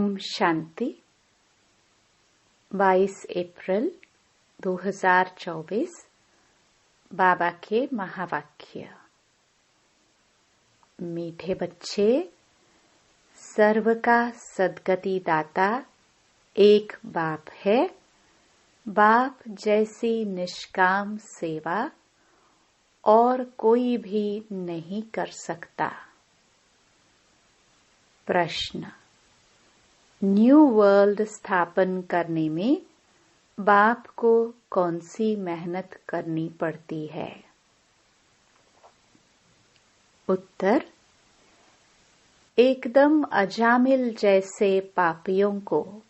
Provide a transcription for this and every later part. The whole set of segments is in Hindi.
ओम शांति। 22 अप्रैल 2024 बाबा के महावाक्य। मीठे बच्चे, सर्व का सद्गति दाता एक बाप है। बाप जैसी निष्काम सेवा और कोई भी नहीं कर सकता। प्रश्न, न्यू वर्ल्ड स्थापन करने में बाप को कौन सी मेहनत करनी पड़ती है? उत्तर, एकदम अजामिल जैसे पापियों को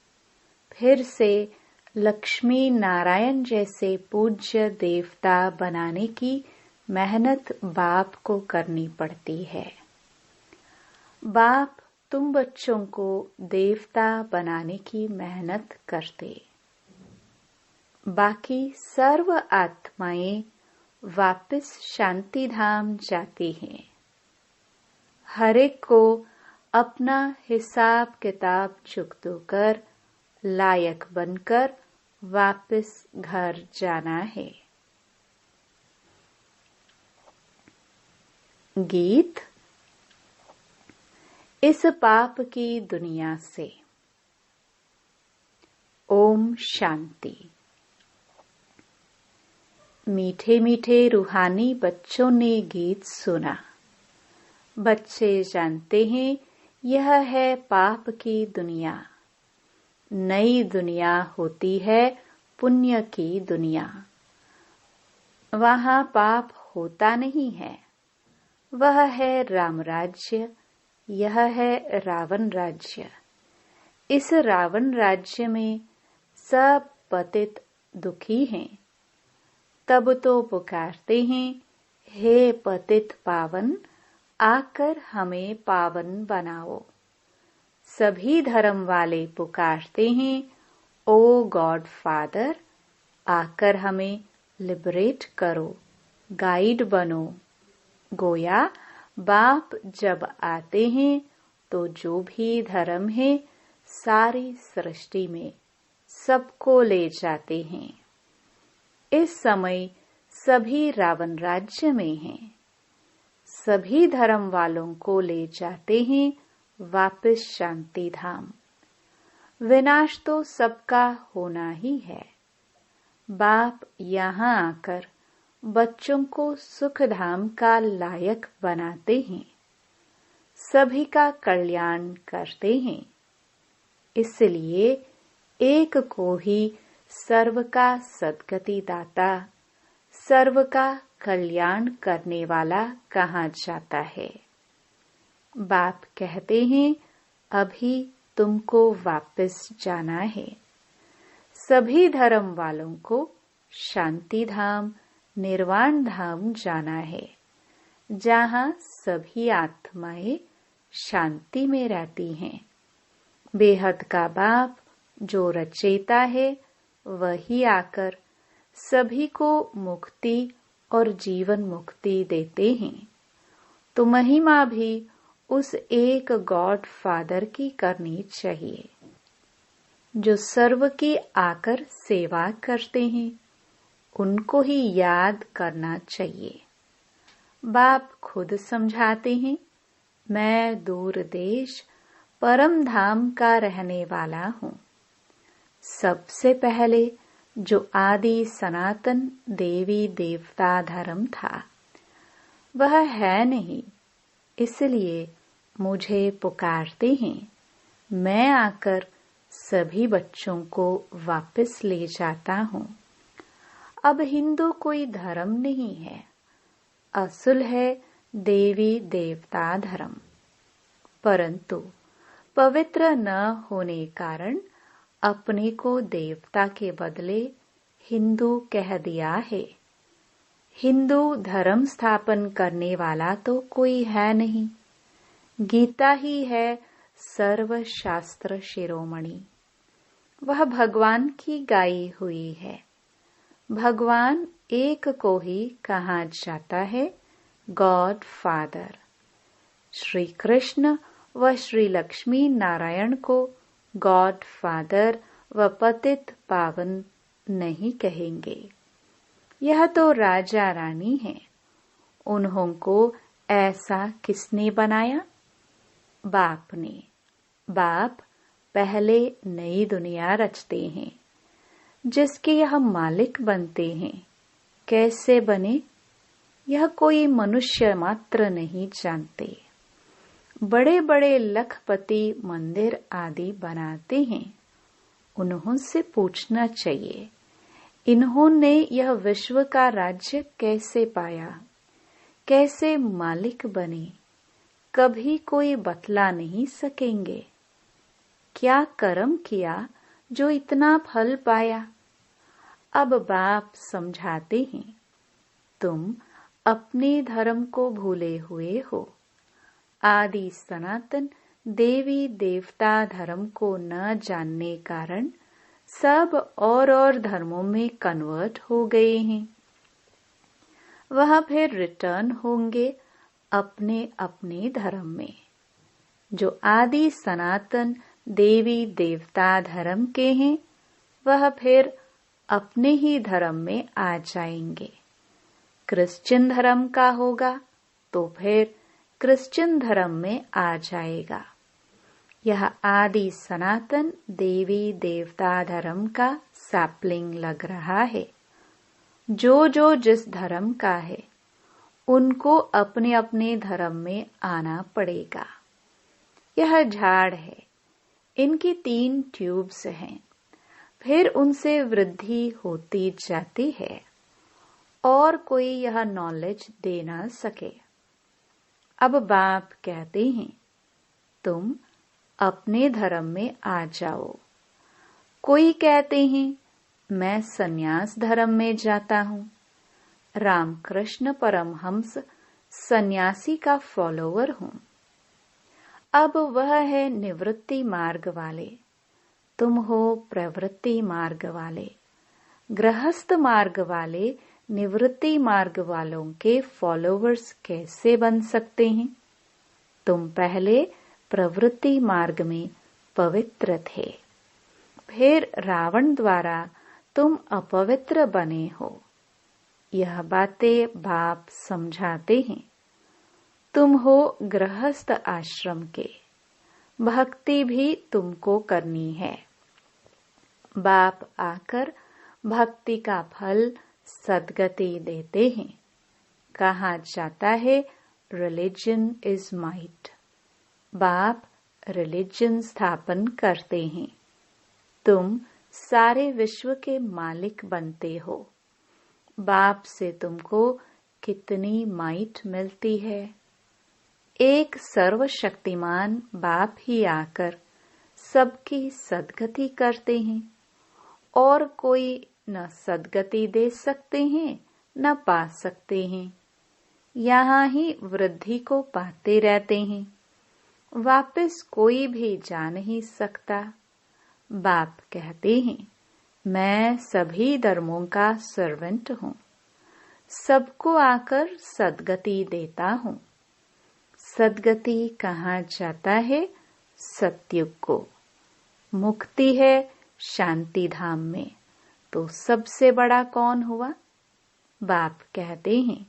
फिर से लक्ष्मी नारायण जैसे पूज्य देवता बनाने की मेहनत बाप को करनी पड़ती है। बाप तुम बच्चों को देवता बनाने की मेहनत करते। बाकी सर्व आत्माएं वापस शांति धाम जाती हैं। हर एक को अपना हिसाब किताब चुकतो कर लायक बनकर वापस घर जाना है। गीत। इस पाप की दुनिया से। ओम शांति। मीठे मीठे रूहानी बच्चों ने गीत सुना। बच्चे जानते हैं यह है पाप की दुनिया। नई दुनिया होती है पुण्य की दुनिया। वहां पाप होता नहीं है। वह है राम राज्य, यह है रावण राज्य। इस रावण राज्य में सब पतित दुखी हैं। तब तो पुकारते हैं, हे पतित पावन, आकर हमें पावन बनाओ। सभी धर्म वाले पुकारते हैं, ओ गॉड फादर, आकर हमें लिबरेट करो, गाइड बनो। गोया बाप जब आते हैं तो जो भी धर्म है सारी सृष्टि में सबको ले जाते हैं। इस समय सभी रावण राज्य में हैं। सभी धर्म वालों को ले जाते हैं वापस शांति धाम। विनाश तो सबका होना ही है। बाप यहाँ आकर बच्चों को सुख धाम का लायक बनाते हैं। सभी का कल्याण करते हैं। इसलिए एक को ही सर्व का सद्गति दाता, सर्व का कल्याण करने वाला कहा जाता है। बाप कहते हैं, अभी तुमको वापस जाना है। सभी धर्म वालों को शांति धाम, निर्वाण धाम जाना है, जहाँ सभी आत्माएं शांति में रहती हैं। बेहद का बाप जो रचयिता है वही आकर सभी को मुक्ति और जीवन मुक्ति देते हैं। तो महिमा भी उस एक गॉड फादर की करनी चाहिए जो सर्व की आकर सेवा करते हैं। उनको ही याद करना चाहिए। बाप खुद समझाते हैं, मैं दूर देश परम धाम का रहने वाला हूँ। सबसे पहले जो आदि सनातन देवी देवता धर्म था वह है नहीं, इसलिए मुझे पुकारते हैं। मैं आकर सभी बच्चों को वापस ले जाता हूँ। अब हिंदू कोई धर्म नहीं है, असल है देवी देवता धर्म। परंतु पवित्र न होने कारण अपने को देवता के बदले हिंदू कह दिया है। हिंदू धर्म स्थापन करने वाला तो कोई है नहीं। गीता ही है सर्व शास्त्र शिरोमणि। वह भगवान की गाई हुई है। भगवान एक को ही कहा जाता है गॉड फादर। श्री कृष्ण व श्री लक्ष्मी नारायण को गॉड फादर व पतित पावन नहीं कहेंगे। यह तो राजा रानी है। उन्हों को ऐसा किसने बनाया? बाप ने। बाप पहले नई दुनिया रचते हैं, जिसके यह मालिक बनते हैं। कैसे बने, यह कोई मनुष्य मात्र नहीं जानते। बड़े बड़े लखपति मंदिर आदि बनाते हैं। उन्होंने पूछना चाहिए, इन्होंने यह विश्व का राज्य कैसे पाया, कैसे मालिक बने? कभी कोई बतला नहीं सकेंगे। क्या कर्म किया जो इतना फल पाया? अब बाप समझाते हैं, तुम अपने धर्म को भूले हुए हो। आदि सनातन देवी देवता धर्म को न जानने कारण सब और धर्मों में कन्वर्ट हो गए हैं। वह फिर रिटर्न होंगे अपने अपने धर्म में। जो आदि सनातन देवी देवता धर्म के हैं, वह फिर अपने ही धर्म में आ जाएंगे। क्रिश्चियन धर्म का होगा तो फिर क्रिश्चियन धर्म में आ जाएगा। यह आदि सनातन देवी देवता धर्म का सैपलिंग लग रहा है। जो जिस धर्म का है, उनको अपने अपने धर्म में आना पड़ेगा। यह झाड़ है, इनकी 3 ट्यूब्स हैं। फिर उनसे वृद्धि होती जाती है और कोई यह नॉलेज दे ना सके। अब बाप कहते हैं, तुम अपने धर्म में आ जाओ। कोई कहते हैं, मैं सन्यास धर्म में जाता हूँ। रामकृष्ण परमहंस सन्यासी का फॉलोवर हूँ। अब वह है निवृत्ति मार्ग वाले, तुम हो प्रवृत्ति मार्ग वाले। गृहस्थ मार्ग वाले निवृत्ति मार्ग वालों के फॉलोवर्स कैसे बन सकते हैं? तुम पहले प्रवृत्ति मार्ग में पवित्र थे, फिर रावण द्वारा तुम अपवित्र बने हो। यह बातें बाप समझाते हैं। तुम हो गृहस्थ आश्रम के, भक्ति भी तुमको करनी है। बाप आकर भक्ति का फल सद्गति देते हैं। कहा जाता है, रिलीजन इज माइट। बाप रिलीजन स्थापन करते हैं। तुम सारे विश्व के मालिक बनते हो। बाप से तुमको कितनी माइट मिलती है। एक सर्वशक्तिमान बाप ही आकर सबकी सद्गति करते हैं, और कोई न सद्गति दे सकते हैं न पा सकते हैं। यहाँ ही वृद्धि को पाते रहते हैं। वापस कोई भी जा नहीं सकता। बाप कहते हैं, मैं सभी धर्मों का सर्वेंट हूँ। सबको आकर सद्गति देता हूँ। सद्गति कहाँ जाता है? सतयुग को। मुक्ति है शांति धाम में। तो सबसे बड़ा कौन हुआ? बाप कहते हैं,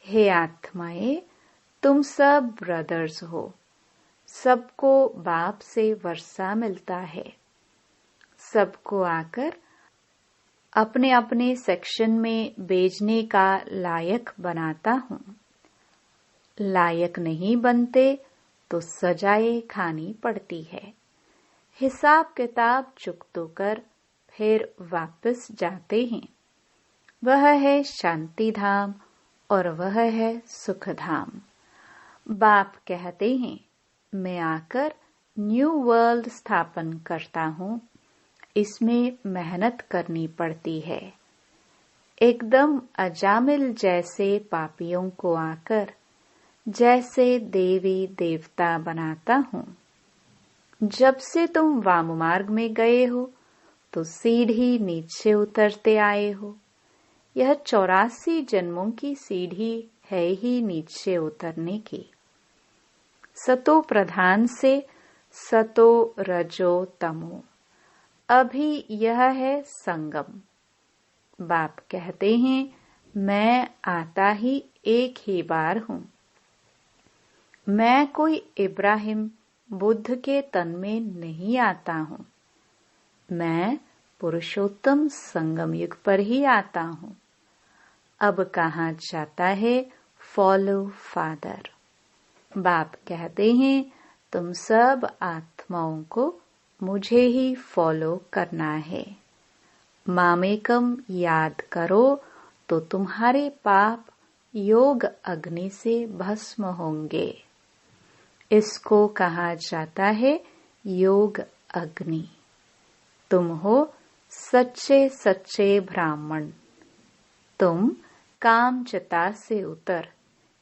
हे आत्माएं, तुम सब ब्रदर्स हो। सबको बाप से वर्षा मिलता है। सबको आकर अपने अपने सेक्शन में भेजने का लायक बनाता हूँ। लायक नहीं बनते तो सजाएं खानी पड़ती है। हिसाब किताब चुकतो कर फिर वापस जाते हैं। वह है शांति धाम और वह है सुख धाम। बाप कहते हैं, मैं आकर न्यू वर्ल्ड स्थापन करता हूँ। इसमें मेहनत करनी पड़ती है। एकदम अजामिल जैसे पापियों को आकर जैसे देवी देवता बनाता हूँ। जब से तुम वाम मार्ग में गए हो तो सीढ़ी नीचे उतरते आए हो। यह 84 जन्मों की सीढ़ी है ही नीचे उतरने की। सतो प्रधान से सतो रजो तमो। अभी यह है संगम। बाप कहते हैं मैं आता ही एक ही बार हूँ। मैं कोई इब्राहिम बुद्ध के तन में नहीं आता हूँ। मैं पुरुषोत्तम संगम युग पर ही आता हूँ। अब कहा जाता है फॉलो फादर। बाप कहते हैं तुम सब आत्माओं को मुझे ही फॉलो करना है। मामेकम याद करो तो तुम्हारे पाप योग अग्नि से भस्म होंगे। इसको कहा जाता है योग अग्नि। तुम हो सच्चे सच्चे ब्राह्मण। तुम काम चिता से उतर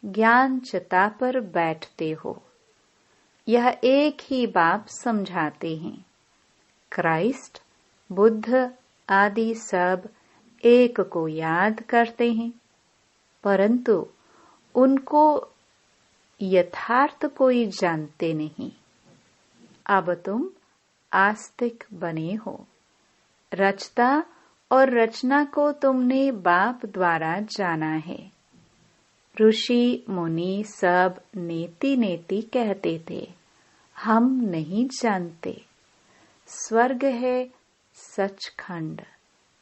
ज्ञान चिता पर बैठते हो। यह एक ही बाप समझाते हैं। क्राइस्ट, बुद्ध आदि सब एक को याद करते हैं, परंतु उनको यथार्थ कोई जानते नहीं। अब तुम आस्तिक बने हो। रचता और रचना को तुमने बाप द्वारा जाना है। ऋषि मुनि सब नेति नेति कहते थे, हम नहीं जानते। स्वर्ग है सचखंड,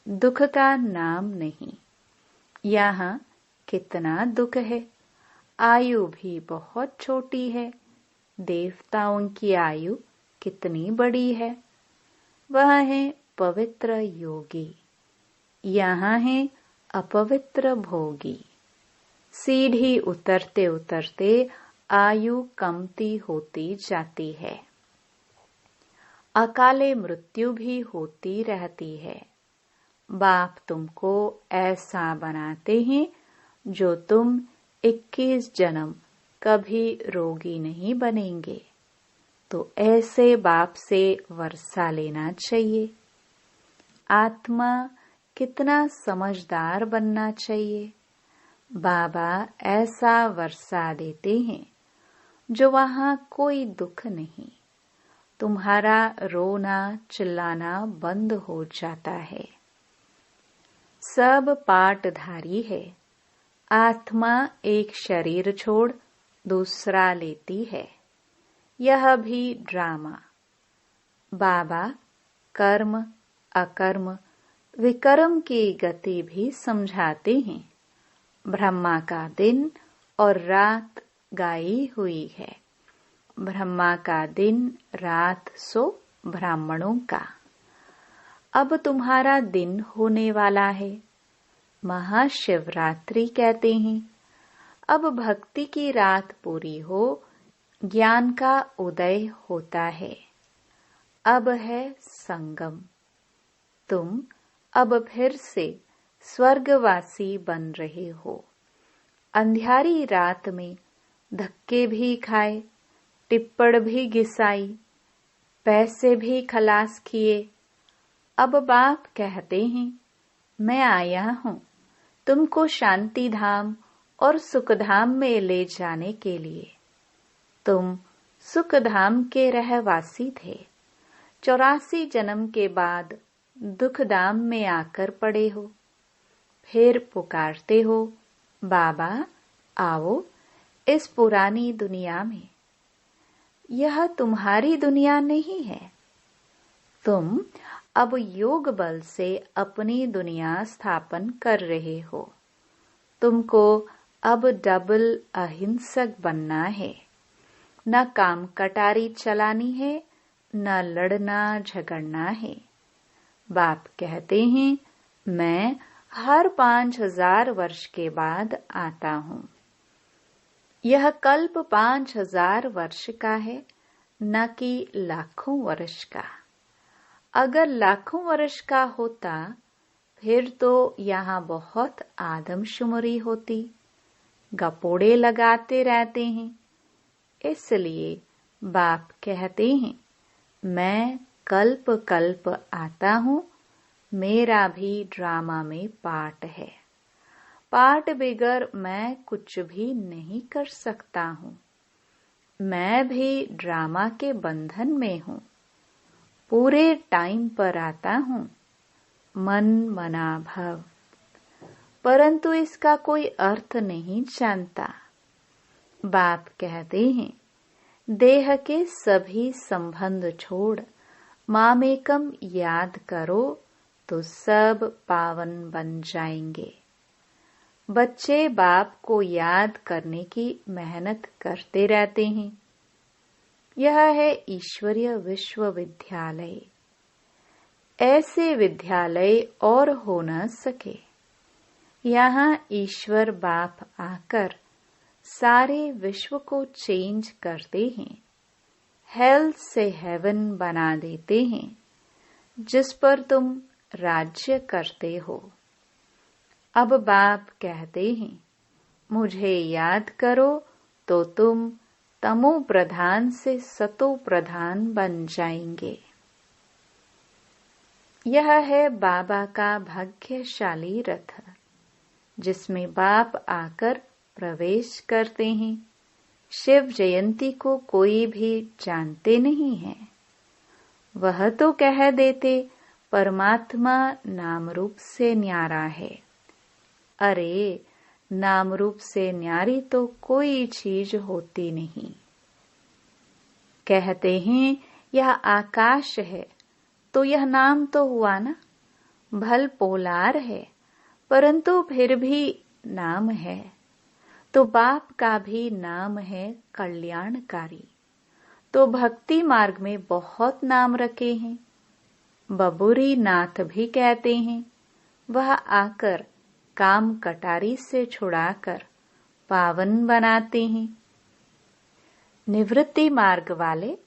दुख का नाम नहीं। यहाँ कितना दुख है। आयु भी बहुत छोटी है। देवताओं की आयु कितनी बड़ी है। वह है पवित्र योगी, यहाँ है अपवित्र भोगी। सीढ़ी उतरते उतरते आयु कमती होती जाती है। अकाले मृत्यु भी होती रहती है। बाप तुमको ऐसा बनाते हैं जो तुम 21 जन्म कभी रोगी नहीं बनेंगे। तो ऐसे बाप से वर्षा लेना चाहिए। आत्मा कितना समझदार बनना चाहिए। बाबा ऐसा वर्षा देते हैं जो वहाँ कोई दुख नहीं। तुम्हारा रोना चिल्लाना बंद हो जाता है। सब पाटधारी है। आत्मा एक शरीर छोड़ दूसरा लेती है। यह भी ड्रामा। बाबा कर्म अकर्म विकर्म की गति भी समझाते हैं। ब्रह्मा का दिन और रात गाई हुई है। ब्रह्मा का दिन रात सो ब्राह्मणों का। अब तुम्हारा दिन होने वाला है। महाशिवरात्रि कहते हैं। अब भक्ति की रात पूरी हो, ज्ञान का उदय होता है। अब है संगम। तुम अब फिर से स्वर्गवासी बन रहे हो। अंधियारी रात में धक्के भी खाए, टिप्पण भी घिसाई, पैसे भी खलास किए। अब बाप कहते हैं मैं आया हूँ तुमको शांति धाम और सुखधाम में ले जाने के लिए। तुम सुखधाम के रहवासी थे। 84 जन्म के बाद दुखधाम में आकर पड़े हो। फिर पुकारते हो बाबा आओ इस पुरानी दुनिया में। यह तुम्हारी दुनिया नहीं है। तुम अब योग बल से अपनी दुनिया स्थापन कर रहे हो। तुमको अब डबल अहिंसक बनना है। न काम कटारी चलानी है, न लड़ना झगड़ना है। बाप कहते हैं मैं हर 5000 वर्ष के बाद आता हूँ। यह कल्प 5000 वर्ष का है, न कि लाखों वर्ष का। अगर लाखों वर्ष का होता फिर तो यहाँ बहुत आदमशुमारी होती। गपोड़े लगाते रहते हैं। इसलिए बाप कहते हैं मैं कल्प कल्प आता हूँ। मेरा भी ड्रामा में पार्ट है। पार्ट बिगर मैं कुछ भी नहीं कर सकता हूँ। मैं भी ड्रामा के बंधन में हूँ। पूरे टाइम पर आता हूँ, मन मना भव, परंतु इसका कोई अर्थ नहीं जानता। बाप कहते हैं, देह के सभी संबंध छोड़ मामेकम याद करो तो सब पावन बन जाएंगे। बच्चे बाप को याद करने की मेहनत करते रहते हैं। यह है ईश्वरीय विश्वविद्यालय। ऐसे विद्यालय और हो न सके। यहाँ ईश्वर बाप आकर सारे विश्व को चेंज करते हैं, हेल से हेवन बना देते हैं, जिस पर तुम राज्य करते हो। अब बाप कहते हैं, मुझे याद करो तो तुम तमो प्रधान से सतो प्रधान बन जाएंगे। यह है बाबा का भाग्यशाली रथ, जिसमें बाप आकर प्रवेश करते हैं। शिव जयंती को कोई भी जानते नहीं है। वह तो कह देते परमात्मा नाम रूप से न्यारा है। अरे, नाम रूप से न्यारी तो कोई चीज होती नहीं। कहते हैं यह आकाश है, तो यह नाम तो हुआ ना। भल पोलार है, परंतु फिर भी नाम है। तो बाप का भी नाम है कल्याणकारी। तो भक्ति मार्ग में बहुत नाम रखे हैं। बबूरी नाथ भी कहते हैं, वह आकर काम कटारी से छुड़ाकर पावन बनाते हैं। निवृत्ति मार्ग वाले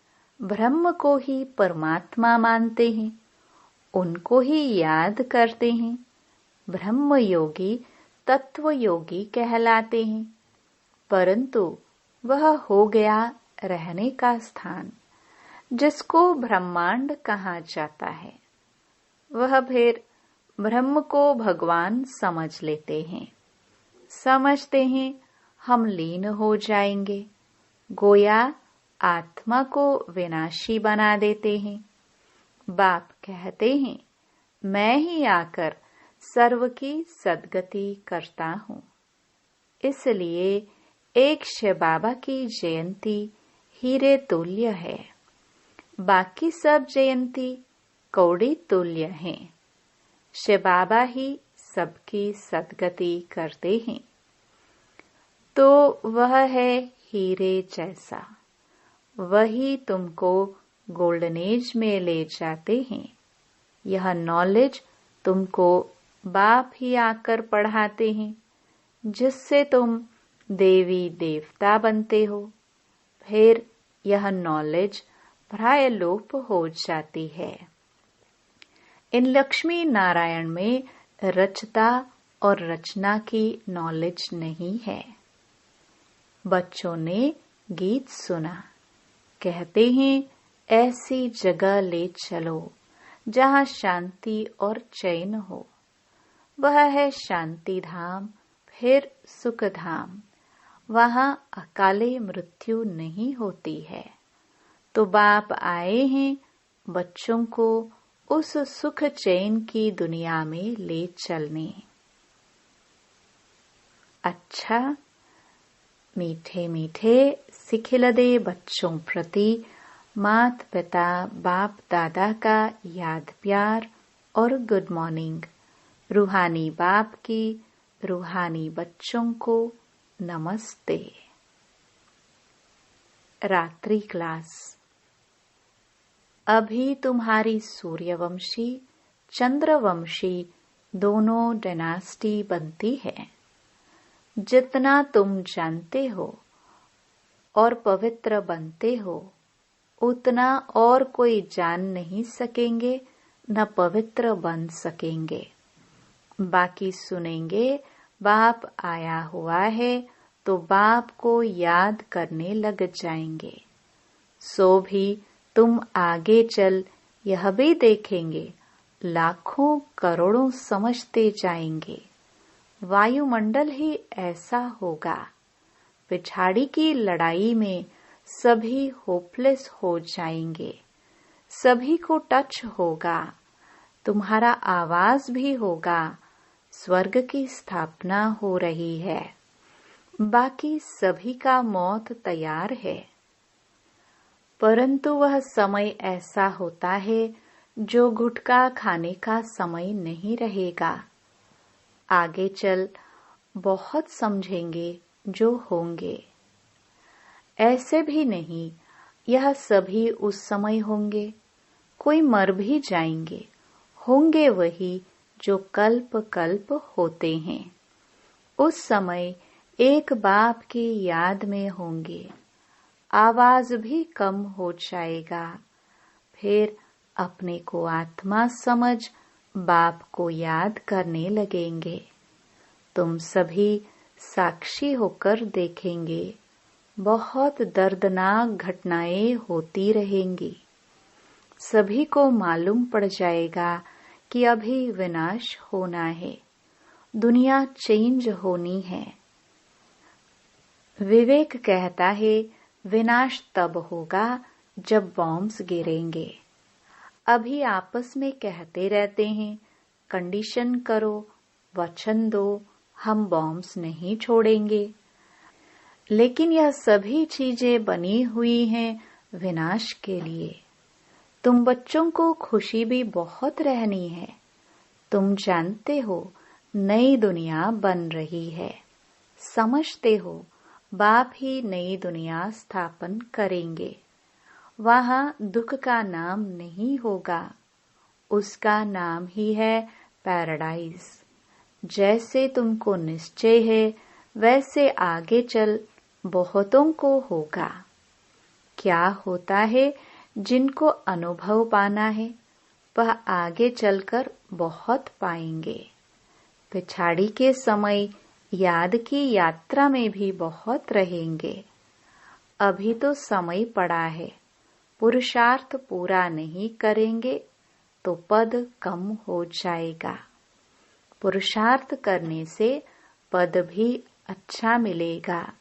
ब्रह्म को ही परमात्मा मानते हैं, उनको ही याद करते हैं। ब्रह्म योगी तत्व योगी कहलाते हैं, परंतु वह हो गया रहने का स्थान, जिसको ब्रह्मांड कहा जाता है। वह फिर ब्रह्म को भगवान समझ लेते हैं। समझते हैं हम लीन हो जाएंगे, गोया आत्मा को विनाशी बना देते हैं। बाप कहते हैं, मैं ही आकर सर्व की सद्गति करता हूँ। इसलिए एक शिव बाबा की जयंती हीरे तुल्य है, बाकी सब जयंती कौड़ी तुल्य हैं। शिव बाबा ही सबकी सद्गति करते हैं। तो वह है हीरे जैसा, वही तुमको गोल्डन एज में ले जाते हैं। यह नॉलेज तुमको बाप ही आकर पढ़ाते हैं, जिससे तुम देवी देवता बनते हो। फिर यह नॉलेज प्राय लोप हो जाती है। इन लक्ष्मी नारायण में रचता और रचना की नॉलेज नहीं है। बच्चों ने गीत सुना, कहते हैं ऐसी जगह ले चलो जहाँ शांति और चैन हो। वह है शांति धाम, फिर सुख धाम। वहाँ अकाले मृत्यु नहीं होती है। तो बाप आए हैं बच्चों को उस सुख चैन की दुनिया में ले चलने। अच्छा, मीठे मीठे सिखिलदे बच्चों प्रति माता पिता बाप दादा का याद प्यार और गुड मॉर्निंग। रूहानी बाप की रूहानी बच्चों को नमस्ते। रात्रि क्लास। अभी तुम्हारी सूर्यवंशी चंद्रवंशी दोनों डायनास्टी बनती है। जितना तुम जानते हो और पवित्र बनते हो, उतना और कोई जान नहीं सकेंगे, न पवित्र बन सकेंगे। बाकी सुनेंगे बाप आया हुआ है तो बाप को याद करने लग जाएंगे। सो भी तुम आगे चल यह भी देखेंगे, लाखों करोड़ों समझते जाएंगे। वायुमंडल ही ऐसा होगा। पिछाड़ी की लड़ाई में सभी होपलेस हो जाएंगे, सभी को टच होगा, तुम्हारा आवाज भी होगा, स्वर्ग की स्थापना हो रही है, बाकी सभी का मौत तैयार है। परंतु वह समय ऐसा होता है जो गुटखा खाने का समय नहीं रहेगा। आगे चल बहुत समझेंगे जो होंगे। ऐसे भी नहीं, यह सभी उस समय होंगे। कोई मर भी जाएंगे, होंगे वही जो कल्प कल्प होते हैं। उस समय एक बाप की याद में होंगे, आवाज भी कम हो जाएगा। फिर अपने को आत्मा समझ बाप को याद करने लगेंगे। तुम सभी साक्षी होकर देखेंगे, बहुत दर्दनाक घटनाएं होती रहेंगी। सभी को मालूम पड़ जाएगा कि अभी विनाश होना है, दुनिया चेंज होनी है। विवेक कहता है विनाश तब होगा जब बॉम्ब्स गिरेंगे। अभी आपस में कहते रहते हैं कंडीशन करो, वचन दो, हम बॉम्ब्स नहीं छोड़ेंगे। लेकिन यह सभी चीजें बनी हुई हैं विनाश के लिए। तुम बच्चों को खुशी भी बहुत रहनी है। तुम जानते हो नई दुनिया बन रही है, समझते हो बाप ही नई दुनिया स्थापन करेंगे। वहां दुख का नाम नहीं होगा, उसका नाम ही है पैराडाइज। जैसे तुमको निश्चय है वैसे आगे चल बहुतों को होगा। क्या होता है जिनको अनुभव पाना है वह आगे चलकर बहुत पाएंगे। पिछाड़ी के समय याद की यात्रा में भी बहुत रहेंगे। अभी तो समय पड़ा है, पुरुषार्थ पूरा नहीं करेंगे तो पद कम हो जाएगा। पुरुषार्थ करने से पद भी अच्छा मिलेगा।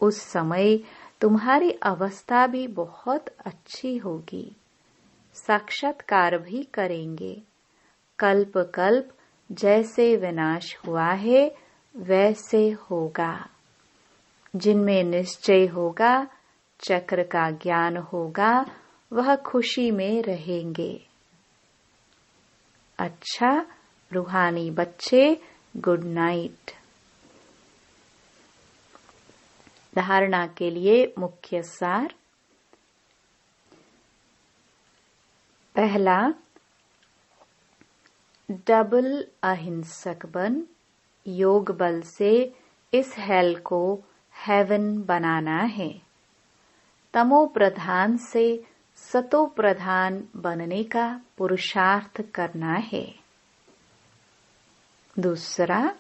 उस समय तुम्हारी अवस्था भी बहुत अच्छी होगी। साक्षात्कार भी करेंगे। कल्प कल्प जैसे विनाश हुआ है वैसे होगा। जिनमें निश्चय होगा, चक्र का ज्ञान होगा, वह खुशी में रहेंगे। अच्छा रूहानी बच्चे, गुड नाइट। धारणा के लिए मुख्य सार। पहला, डबल अहिंसक बन। योग बल से इस हेल को हेवन बनाना है। तमो प्रधान से सतो प्रधान बनने का पुरुषार्थ करना है। दूसरा,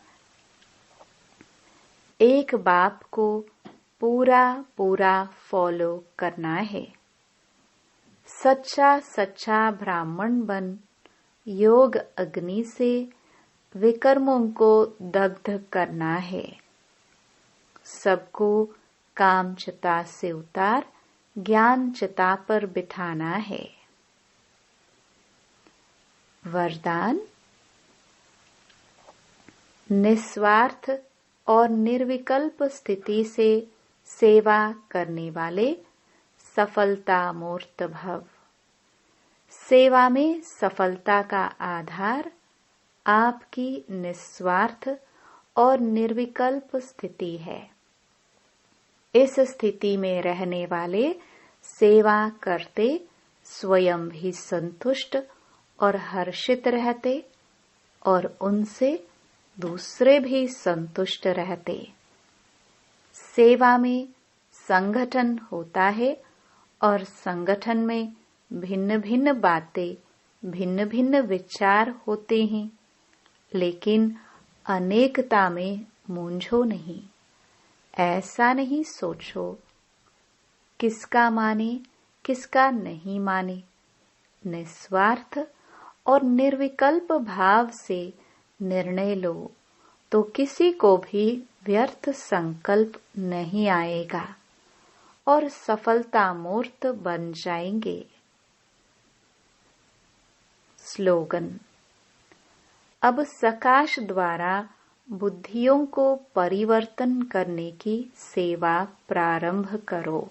एक बाप को पूरा पूरा फॉलो करना है। सच्चा सच्चा ब्राह्मण बन योग अग्नि से विकर्मों को दग्ध करना है। सबको काम चिता से उतार ज्ञान चिता पर बिठाना है। वरदान, निस्वार्थ और निर्विकल्प स्थिति से सेवा करने वाले सफलता मूर्त भव। सेवा में सफलता का आधार आपकी निस्वार्थ और निर्विकल्प स्थिति है। इस स्थिति में रहने वाले सेवा करते स्वयं भी संतुष्ट और हर्षित रहते और उनसे दूसरे भी संतुष्ट रहते। सेवा में संगठन होता है और संगठन में भिन्न भिन्न बातें, भिन्न भिन्न विचार होते हैं, लेकिन अनेकता में मूंझो नहीं। ऐसा नहीं सोचो किसका माने किसका नहीं माने। निस्वार्थ और निर्विकल्प भाव से निर्णय लो तो किसी को भी व्यर्थ संकल्प नहीं आएगा और सफलता मूर्त बन जाएंगे। स्लोगन। अब सकाश द्वारा बुद्धियों को परिवर्तन करने की सेवा प्रारंभ करो।